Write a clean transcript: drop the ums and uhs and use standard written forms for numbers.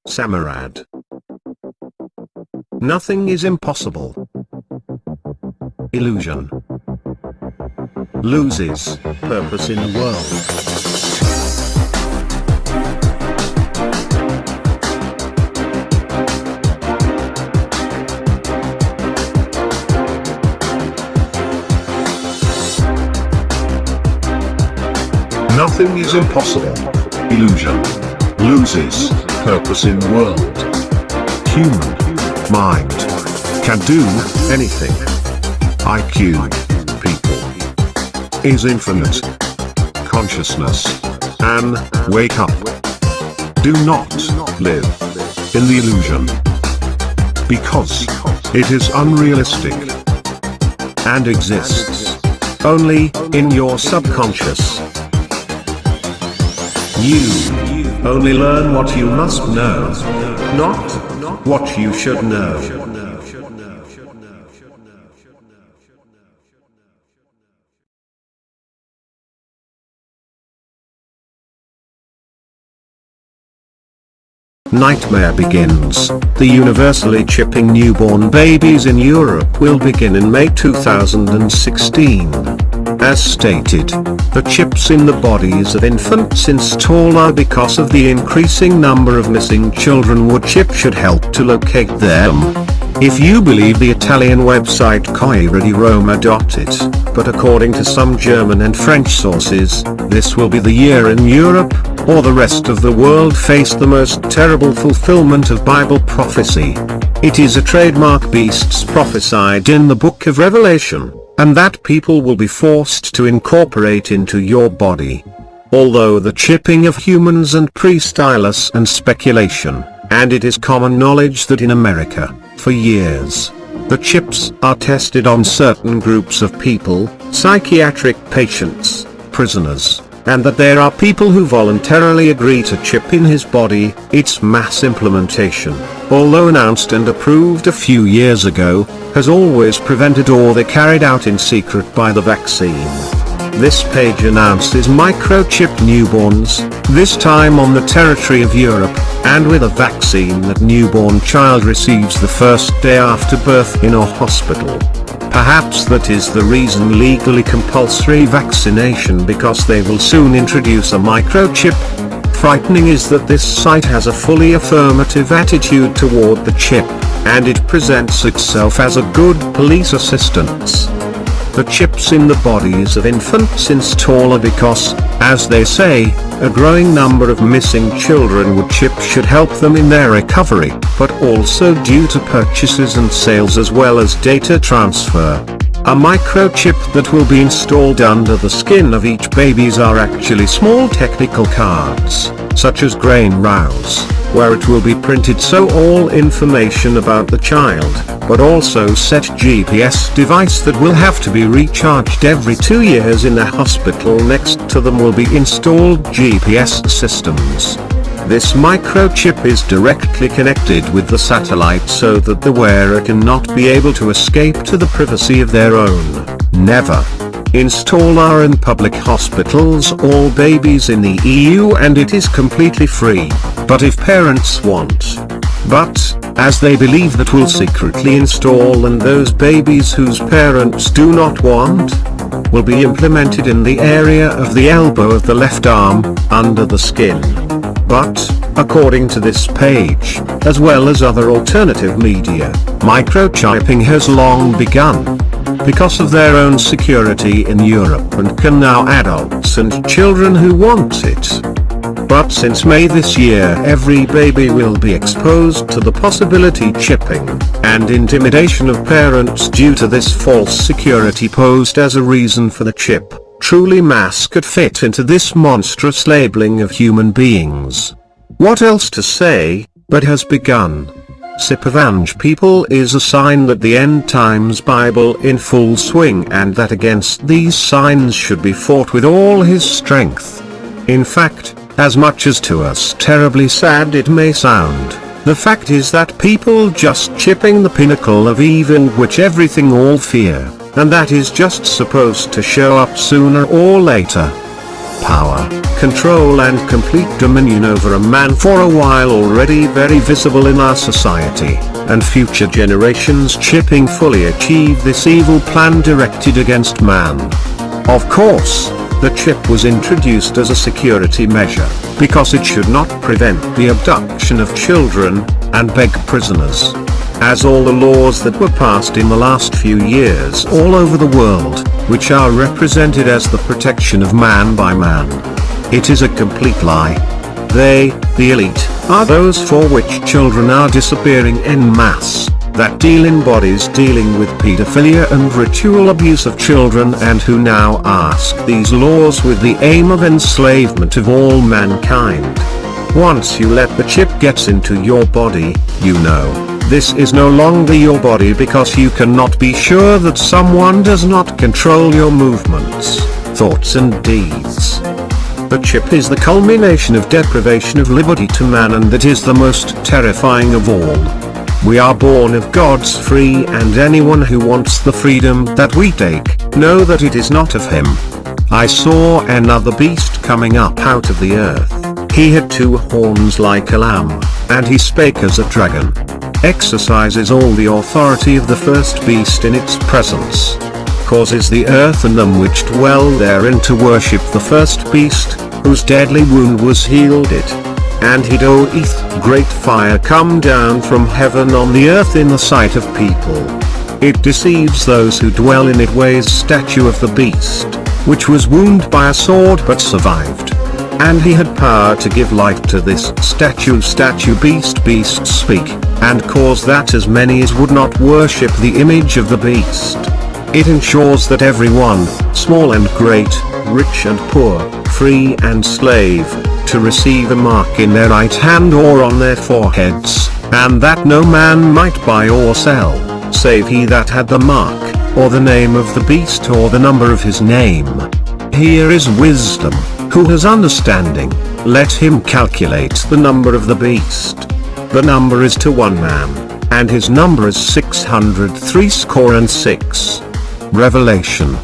Samarad. Nothing is impossible. Illusion loses purpose in the world. Nothing is impossible. Illusion loses purpose in the world. Human mind can do anything. IQ, people, is infinite. Consciousness, and wake up. Do not live in the illusion, because it is unrealistic and exists only in your subconscious. You only learn what you must know, not what you should know. Nightmare begins. The universally chipping newborn babies in Europe will begin in May 2016. As stated, the chips in the bodies of infants installed because of the increasing number of missing children. Would chip should help to locate them. If you believe the Italian website Corriere-di-Roma.it, but according to some German and French sources, this will be the year in Europe, or the rest of the world, face the most terrible fulfillment of Bible prophecy. It is a trademark beasts prophesied in the book of Revelation, and that people will be forced to incorporate into your body. Although the chipping of humans and pre-stylus and speculation, and it is common knowledge that in America, for years, the chips are tested on certain groups of people, psychiatric patients, prisoners, and that there are people who voluntarily agree to chip in his body. Its mass implementation, although announced and approved a few years ago, has always prevented or they carried out in secret by the vaccine. This page announces microchip newborns, this time on the territory of Europe, and with a vaccine that newborn child receives the first day after birth in a hospital. Perhaps that is the reason legally compulsory vaccination, because they will soon introduce a microchip. Frightening is that this site has a fully affirmative attitude toward the chip, and it presents itself as a good police assistance. The chips in the bodies of infants installed because, as they say, a growing number of missing children. Would chip should help them in their recovery, but also due to purchases and sales as well as data transfer. A microchip that will be installed under the skin of each babies are actually small technical cards, such as grain rows, where it will be printed so all information about the child, but also set GPS device that will have to be recharged every 2 years in the hospital. Next to them will be installed GPS systems. This microchip is directly connected with the satellite so that the wearer cannot be able to escape to the privacy of their own. Never install are in public hospitals all babies in the EU, and it is completely free. But if parents want, as they believe that will secretly install, and those babies whose parents do not want, will be implemented in the area of the elbow of the left arm, under the skin. But, according to this page, as well as other alternative media, microchipping has long begun, because of their own security in Europe, and can now adults and children who want it. But since May this year, every baby will be exposed to the possibility chipping, and intimidation of parents due to this false security posed as a reason for the chip. Truly mass could fit into this monstrous labeling of human beings. What else to say, but has begun. Čipovanje people is a sign that the end times Bible in full swing, and that against these signs should be fought with all his strength. In fact, as much as to us terribly sad it may sound, the fact is that people just chipping the pinnacle of evil which everything all fear, and that is just supposed to show up sooner or later. power, control and complete dominion over a man for a while already very visible in our society, and future generations chipping fully achieve this evil plan directed against man. Of course, the chip was introduced as a security measure, because it should not prevent the abduction of children, and beg prisoners. As all the laws that were passed in the last few years all over the world, which are represented as the protection of man by man. It is a complete lie. They, the elite, are those for which children are disappearing en masse, that deal in bodies dealing with pedophilia and ritual abuse of children, and who now ask these laws with the aim of enslavement of all mankind. Once you let the chip get into your body, you know, this is no longer your body, because you cannot be sure that someone does not control your movements, thoughts and deeds. The chip is the culmination of deprivation of liberty to man, and that is the most terrifying of all. We are born of God's free, and anyone who wants the freedom that we take, know that it is not of him. I saw another beast coming up out of the earth. He had 2 horns like a lamb, and he spake as a dragon. Exercises all the authority of the first beast in its presence. Causes the earth and them which dwell therein to worship the first beast, whose deadly wound was healed it. And he doeth great fire come down from heaven on the earth in the sight of people. It deceives those who dwell in it, weighs statue of the beast, which was wounded by a sword but survived. And he had power to give life to this statue beast speak, and cause that as many as would not worship the image of the beast. It ensures that everyone, small and great, rich and poor, free and slave, to receive a mark in their right hand or on their foreheads, and that no man might buy or sell, save he that had the mark, or the name of the beast, or the number of his name. Here is wisdom. Who has understanding, let him calculate the number of the beast. The number is to 1 man, and his number is 666. Revelation